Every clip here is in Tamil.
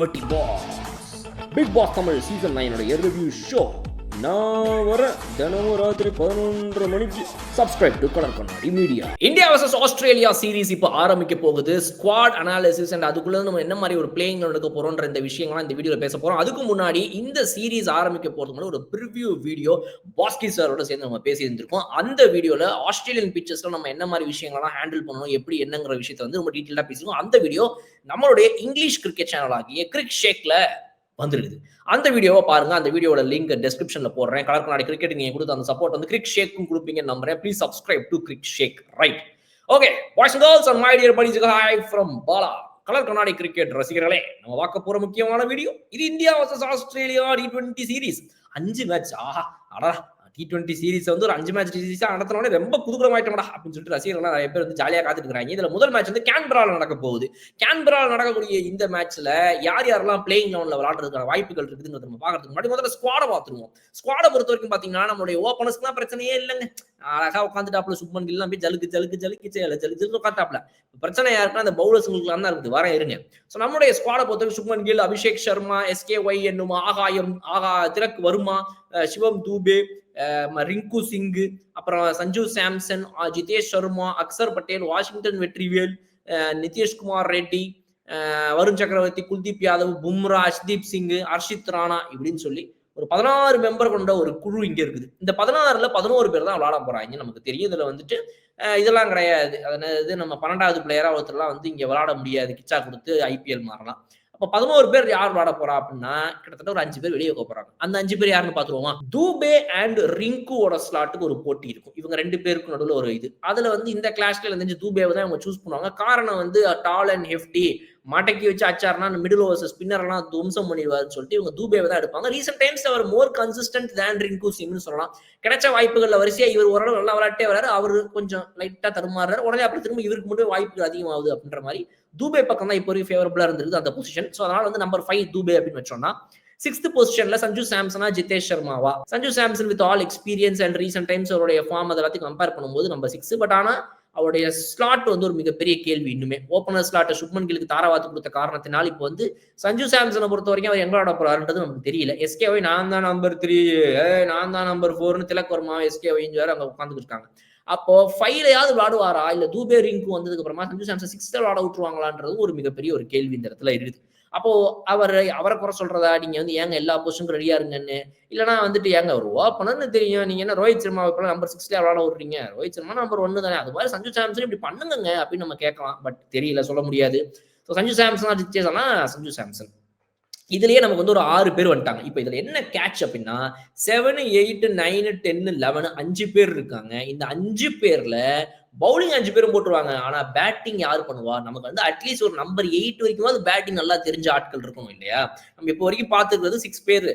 வட்டி boss big boss Tamil season 9 review show. நான் வரேன் தினமும் ராத்திரி 11:30 மணிக்கு. Subscribe to colour Kannadi media. India vs Australia series இப்போ ஆரம்பிக்க போகுது. ஸ்குவாட் அனாலிசிஸ் அண்ட் அதுக்குள்ள நம்ம என்ன மாதிரி ஒரு பிளேயிங் நடக்க போறோம்ன்ற இந்த விஷயங்கள்லாம் இந்த வீடியோவில் பேச போறோம். அதுக்கு முன்னாடி இந்த சீரிஸ் ஆரம்பிக்க போறதுக்கு முன்னாடி ஒரு ப்ரிவ்யூ வீடியோ பாஸ்கி சாரோட சேர்ந்து நம்ம பேசி இருந்திருக்கோம். அந்த வீடியோவில் ஆஸ்திரேலியன் பிச்சர்ஸ்ல நம்ம என்ன மாதிரி விஷயங்கள்லாம் ஹேண்டில் பண்ணணும், எப்படி என்னங்கிற விஷயத்தை வந்து ரொம்ப டீட்டெயிலாக பேசிருக்கோம். அந்த வீடியோ நம்மளுடைய இங்கிலீஷ் கிரிக்கெட் சேனல் ஆகிய கிரிக் ஷேக்ல வந்துருக்குது. அந்த வீடியோவை பாருங்க. அந்த வீடியோட லிங்க் டிஸ்கிரிப்ஷன்ல போடுறேன். கலர் கண்ணாடி கிரிக்கெட் நீங்க கொடுத்த அந்த சப்போர்ட் வந்து கிரிக் ஷேக்கும் கொடுப்பீங்கன்னு நம்புறேன். Please subscribe to Crick Shake. Right, okay boys and girls and my dear buddies, hi from Bala. Colour Kannadi cricket ரசிகர்களே, நம்ம பார்க்க போற முக்கியமான வீடியோ இது. India vs Australia T20 series 5 match. ஆஹா அடா, T20 சீரிஸ் வந்து ஒரு 5 மேட்ச் சீரிஸா நடத்தினோட ரொம்ப குதூகலமாயிட்டோம்டா அப்படின்னு சொல்லிட்டு ரசிகர்கள் நிறைய பேர் வந்து ஜாலியாக காத்துட்டு இருக்காங்க. இதுல முதல் மேட்ச் வந்து கேன்பரால நடக்க போகுது. கேன்பரால நடக்கக்கூடிய இந்த மேட்ச்ல யார் யாரெல்லாம் பிளேயிங் லெவன்ல விளையாடுறதுக்கான வாய்ப்புகள் இருக்குதுன்னு நம்ம பார்க்கறதுக்கு முன்னாடி முதல்ல ஸ்குவாடை பார்த்துருவோம். ஸ்குவாடை பொறுத்த வரைக்கும் பாத்தீங்கன்னா நம்மளுடைய ஓப்பனர்ஸ்க்குலாம் பிரச்சனையே இல்லைங்க. அழகா உட்காந்துட்டாப்ல சுப்மன் கில்லாம் போய் ஜலுக்கு உட்காந்துட்டாப்ல. பிரச்சனை யாருக்குன்னா அந்த பவுலர்ஸ்ங்களுக்கு தான் இருக்குது. வர இருங்க. ஸோ நம்மளுடைய ஸ்குவாடை பொறுத்தவரைக்கும் சுப்மன் கில், அபிஷேக் சர்மா, SKY என்னும் ஆகாயம், திலக் வர்மா, சிவம் தூபே, ரிங்கு சிங், அப்புறம் சஞ்சு சாம்சன், ஜிதேஷ் சர்மா, அக்சர் பட்டேல், வாஷிங்டன் வெற்றிவேல், நிதிஷ்குமார் ரெட்டி, வருண் சக்கரவர்த்தி, குல்தீப் யாதவ், பும்ரா, அஷ்தீப் சிங், ஹர்ஷித் ராணா இப்படின்னு சொல்லி ஒரு 16 மெம்பர் கொண்ட ஒரு குழு இங்க இருக்குது. இந்த 16ல 11 பேர் தான் விளையாட போறாங்க. நமக்கு தெரியும். இதுல வந்துட்டு இதெல்லாம் கிடையாது. அதாவது நம்ம 12வது பிளேயரா ஒருத்தர்லாம் வந்து இங்க விளையாட முடியாது. கிச்சா கொடுத்து IPL மாறலாம். அப்ப 11 பேர் யார் விளையாட போறா அப்படின்னா கிட்டத்தட்ட ஒரு 5 பேர் வெளியே வைக்க போறாங்க. அந்த 5 பேர் யாருன்னு பாத்துருவோமா? தூபே அண்ட் ரிங்குவோட ஸ்லாட்டுக்கு ஒரு போட்டி இருக்கும். இவங்க 2 பேருக்கு நடுவில் ஒரு இது. அதுல வந்து இந்த கிளாஸ்ல இருந்து தூபேவை தான் அவங்க சூஸ் பண்ணுவாங்க. காரணம் வந்து டால் அண்ட் ஹெஃப்டி, மடக்கி வச்சு அச்சார்னா மிடில் ஓவர்ஸ் ஸ்பின்னர் எல்லாம் துவம்சம் பண்ணிடுவாருன்னு சொல்லிட்டு இவங்க தூபேவை தான் எடுப்பாங்க. ரீசெண்ட் டைம்ஸ் அவர் மோர் கன்சிஸ்டன்ட் தேன் ரிங்கு சிங்னு சொல்லலாம். கிடைச்ச வாய்ப்புகள்ல வரிசையா இவர் ஓரளவு நல்லா விளையாட்டே வராரு. அவரு கொஞ்சம் லைட்டா தருமாறாரு. உடனே அப்புறம் திரும்ப இவருக்கு மட்டும் வாய்ப்புகள் அதிகமாகுது அப்படின்ற மாதிரி தூபே பக்கம் தான் இப்போ வரைக்கும் ஃபேவரபிளா இருந்திருக்கு அந்த பொசிஷன். ஸோ அதனால வந்து நம்பர் 5 தூபே அப்படின்னு வச்சோம்னா 6th பொசிஷன்ல சஞ்சு சாம்சனா, ஜிதேஷ் சர்மாவா? Sanju Samson with all experience and recent times அவருடைய ஃபார்ம் அதெல்லாத்தையும் கம்பேர் பண்ணும்போது நம்பர் 6. பட் ஆனா அவருடைய ஸ்லாட் வந்து ஒரு மிகப்பெரிய கேள்வி. இன்னுமே ஓப்பனர் ஸ்லாட்டை சுப்மன் கிலுக்கு தாராவாத்து கொடுத்த காரணத்தினால் இப்போ வந்து சஞ்சு சாம்சனை பொறுத்த வரைக்கும் அவர் எங்க ஆட போறாருன்றது நமக்கு தெரியல. SKY நான் தான் நம்பர் 3, நான் தான் நம்பர் 4ன்னு திலக் வர்மா SKY வேற அங்க உட்காந்துட்டு இருக்காங்க. அப்போ 5லயாவது விளையாடுவாரா, இல்ல தூபே ரிங்கு வந்ததுக்கு அப்புறமா சஞ்சு சாம்சன் 6th விளையாட விட்டுருவாங்களான்றது ஒரு மிகப்பெரிய ஒரு கேள்வி இந்த இடத்துல இருக்குது. அப்போ அவரை குறை சொல்றதா, நீங்க வந்து ஏங்க எல்லா பொசிஷனுக்கும் ரெடியா இருங்கன்னு, இல்லைன்னா வந்துட்டு ஏங்க ஒரு ஓப்பனர்னு தெரியும், நீங்க என்ன ரோஹித் சர்மா நம்பர் 6ல விளையாட விடுறீங்க, ரோஹித் சர்மா நம்பர் 1 தானே, அது மாதிரி சஞ்சு சாம்சன் இப்படி பண்ணுங்க அப்படின்னு நம்ம கேட்கலாம். பட் தெரியல, சொல்ல முடியாது. சஞ்சு சாம்சன் ஜித்தேஷனா சஞ்சு சாம்சன். இதுலயே நமக்கு வந்து ஒரு 6 பேர் வந்துட்டாங்க. இப்போ இதுல என்ன கேட்ச் அப்படின்னா 7, 8, 9, 10, 11 5 பேர் இருக்காங்க. இந்த 5 பேர்ல பவுலிங் 5 பேரும் போட்டுருவாங்க. ஆனா பேட்டிங் யாரு பண்ணுவா? நமக்கு வந்து அட்லீஸ்ட் ஒரு நம்பர் 8 வரைக்கும் பேட்டிங் நல்லா தெரிஞ்ச ஆட்கள் இருக்கணும் இல்லையா? நம்ம இப்போ வரைக்கும் பார்த்துக்கிறது 6 பேர்,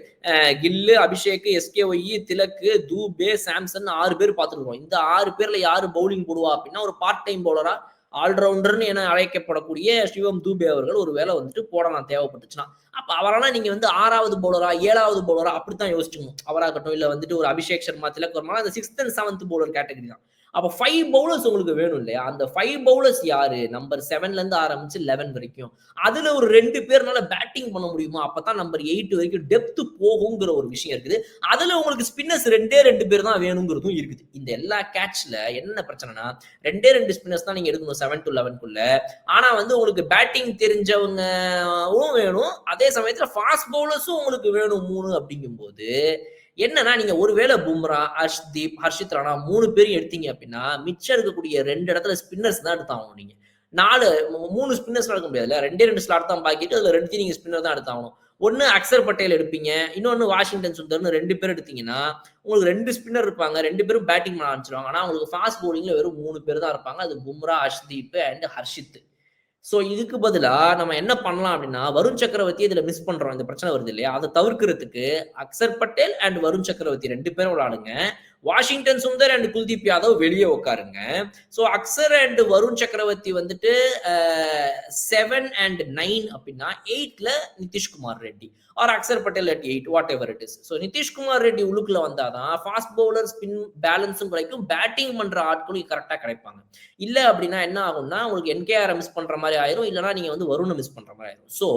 கில்லு, அபிஷேக், SKY, திலக், தூபே, சாம்சன் 6 பேர் பார்த்துருக்கோம். இந்த 6 பேர்ல யாரு பவுலிங் போடுவா அப்படின்னா ஒரு பார்ட் டைம் பவுலரா ஆல்ரவுண்டர்னு என அழைக்கப்படக்கூடிய சிவம் தூபே அவர்கள் ஒரு வேலை வந்துட்டு போடலாம் தேவைப்பட்டுச்சுன்னா. அப்ப அவரால் நீங்க வந்து 6வது பவுலரா 7வது பவுலரா அப்படித்தான் யோசிச்சுக்கணும். அவராகட்டும் இல்ல வந்துட்டு ஒரு அபிஷேக் சர்மா, திலக் வர்மா அந்த 6th and 7th bowler category தான். அப்ப 5 பவுலர்ஸ் உங்களுக்கு வேணும் இல்லையா? அந்த 5 பவுலர்ஸ் யாரு? நம்பர் 7ல இருந்து ஆரம்பிச்சு 11 வரைக்கும். அதுல ஒரு 2 பேர்னால பேட்டிங் பண்ண முடியுமா? அப்பதான் நம்பர் 8 வரைக்கும் டெப்த் போகுங்கிற ஒரு விஷயம் இருக்குது. அதுல உங்களுக்கு ஸ்பின்னர்ஸ் 2 பேர் தான் வேணுங்கிறதும் இருக்குது. இந்த எல்லா கேட்ச்ல என்ன பிரச்சனைனா 2 ஸ்பின்னர்ஸ் தான் நீங்க எடுக்கணும் 7 to 11க்குள்ள. ஆனா வந்து உங்களுக்கு பேட்டிங் தெரிஞ்சவங்களும் வேணும், அதே சமயத்துல ஃபாஸ்ட் பவுலர்ஸும் உங்களுக்கு வேணும் 3 அப்படிங்கும்போது என்னன்னா நீங்க ஒருவேளை பும்ரா, ஹர்ஷ்தீப், ஹர்ஷித் ராணா 3 பேரும் எடுத்தீங்க அப்படின்னா மிச்சம் இருக்கக்கூடிய 2 இடத்துல ஸ்பின்னர்ஸ் தான் எடுத்தாகணும். நீங்க 3 ஸ்பின்னர்ஸ் எடுக்க முடியாதுல்ல. 2 ஸ்லாட் தான் பாக்கிட்டு அதுல 2 நீங்க ஸ்பின்னர் தான் எடுத்தாகணும். ஒன்னு அக்சர் பட்டேல் எடுப்பீங்க, இன்னொன்னு வாஷிங்டன் சுந்தர்னு 2 பேர் எடுத்தீங்கன்னா உங்களுக்கு 2 ஸ்பின்னர் இருப்பாங்க, 2 பேரும் பேட்டிங் பண்ண ஆரம்பிச்சிருவாங்க. ஆனா உங்களுக்கு ஃபாஸ்ட் பவுலிங்ல வெறும் 3 பேர் தான் இருப்பாங்க. அது பும்ரா, ஹர்ஷ்தீப் அண்ட் ஹர்ஷித். ஸோ இதுக்கு பதிலா நம்ம என்ன பண்ணலாம் அப்படின்னா வருண் சக்கரவர்த்தி இதுல மிஸ் பண்றோம். இந்த பிரச்சனை வருது இல்லையா? அதை தவிர்க்கிறதுக்கு அக்சர் பட்டேல் அண்ட் வருண் சக்கரவர்த்தி 2 பேரும் விளையாடுங்க. வாஷிங்டன் சுந்தர் அண்ட் குல்தீப் யாதவ் வெளியே உட்காருங்க. ஸோ அக்சர் அண்ட் வருண் சக்கரவர்த்தி வந்துட்டு 7 and 9 அப்படின்னா 8ல Nitish Kumar Reddy or Axar Patel at 8 what ever it is. So Nitish Kumar Reddy உள்ளுக்குள்ள வந்தாதான் ஃபாஸ்ட் பவுலர் ஸ்பின் பேலன்ஸும் கிடைக்கும், பேட்டிங் பண்ற ஆட்களும் கரெக்டா கிடைப்பாங்க. இல்ல அப்படின்னா என்ன ஆகும்னா உங்களுக்கு என்கேஆர் மிஸ் பண்ற மாதிரி ஆயிரும், இல்லைன்னா நீங்க வந்து வருண் மிஸ் பண்ற மாதிரி ஆயிரும். ஸோ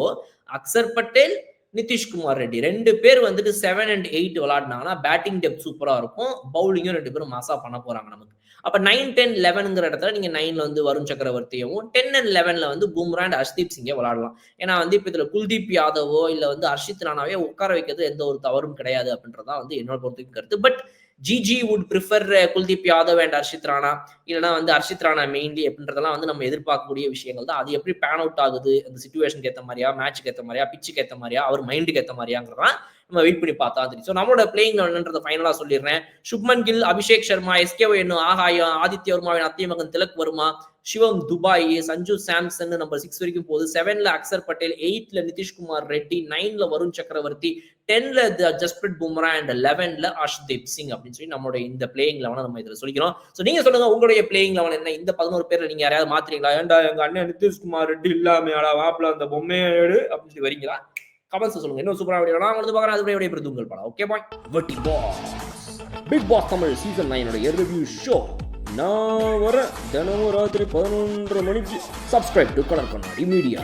அக்சர் பட்டேல் நிதிஷ்குமார் ரெட்டி 2 பேர் வந்துட்டு 7 and 8 விளையாடினாங்கன்னா பேட்டிங் டெப்த் சூப்பரா இருக்கும், பவுலிங்கும் 2 பேரும் மாசா பண்ண போறாங்க நமக்கு. அப்ப 9, 10, 11ங்கிற இடத்துல நீங்க 9ல வந்து வருண் சக்கரவர்த்தியும் 10 and 11ல வந்து பும்ரா அண்ட் ஹர்ஷ்தீப் சிங்கே விளையாடலாம். ஏன்னா வந்து இப்ப இதுல குல்தீப் யாதவோ இல்ல வந்து ஹர்ஷித் ராணாவே உட்கார வைக்கிறது எந்த ஒரு தவறும் கிடையாது அப்படின்றதான் வந்து என்னோட பொறுத்துக்கு கருத்து. But GG would prefer Kuldeep Yadav and Harshit Rana, இல்லைனா வந்து ஹர்ஷித் ராணா மெயின்லி அப்படின்றதெல்லாம் வந்து நம்ம எதிர்பார்க்கக்கூடிய விஷயங்கள் தான். அது எப்படி பேன் அவுட் ஆகுது, அந்த சிச்சுவேஷனுக்கு ஏற்ற மாதிரியா, மேட்சுக்கு ஏற்ற மாதிரியா, பிச்சுக்கு ஏற்ற மாதிரியா, அவர் மைண்டுக்கு ஏற்ற மாதிரியாங்கிறதான் நம்ம வெயிட் பண்ணி பார்த்தா தெரியும். ஸோ நம்மளோட பிளேயிங் லெவன்ன்றதை ஃபைனலா சொல்லிடுறேன். சுப்மன் கில், அபிஷேக் சர்மா, எஸ்கே என்னு ஆகாயம், ஆதித்ய வர்மாவின் அத்திய மகன் திலக் வர்மா, சிவம் துபாய், சஞ்சு சாம்சன் நம்பர் 6 வரைக்கும் போகுது. 7ல அக்சர் பட்டேல், 8ல நிதிஷ்குமார் ரெட்டி, 9ல வருண் சக்கரவர்த்தி, 10ல ஜஸ்பிரிட் பும்ரா அண்ட் 11ல ஹர்ஷ்தீப் சிங் அப்படின்னு சொல்லி நம்மளோட இந்த பிளேயிங் லெவனை நம்ம இதுல சொல்லிக்கிறோம். ஸோ நீங்க சொல்லுங்க உங்களுடைய பிளேயிங் லெவன் என்ன? இந்த 11 பேர்ல நீங்க யாராவது மாத்துறீங்களா? ஏன்டா எங்க அண்ணன் நிதிஷ்குமார் ரெட்டி இல்லாமையாடா வாப்ல அந்த பொம்மையோடு அப்படின்னு சொல்லி வரீங்களா? கமெண்ட்ஸ் சொல்லுங்க. இன்னும் சூப்பரா வீடியோ நான் வந்து பார்க்குறேன். அது விடைபெறுது உங்கள் படம். Okay bye. வட்டி boss big boss Tamil season 9 review show நான் வர தினமும் ராத்திரி 11:30 மணிக்கு. Subscribe to colour Kannadi media.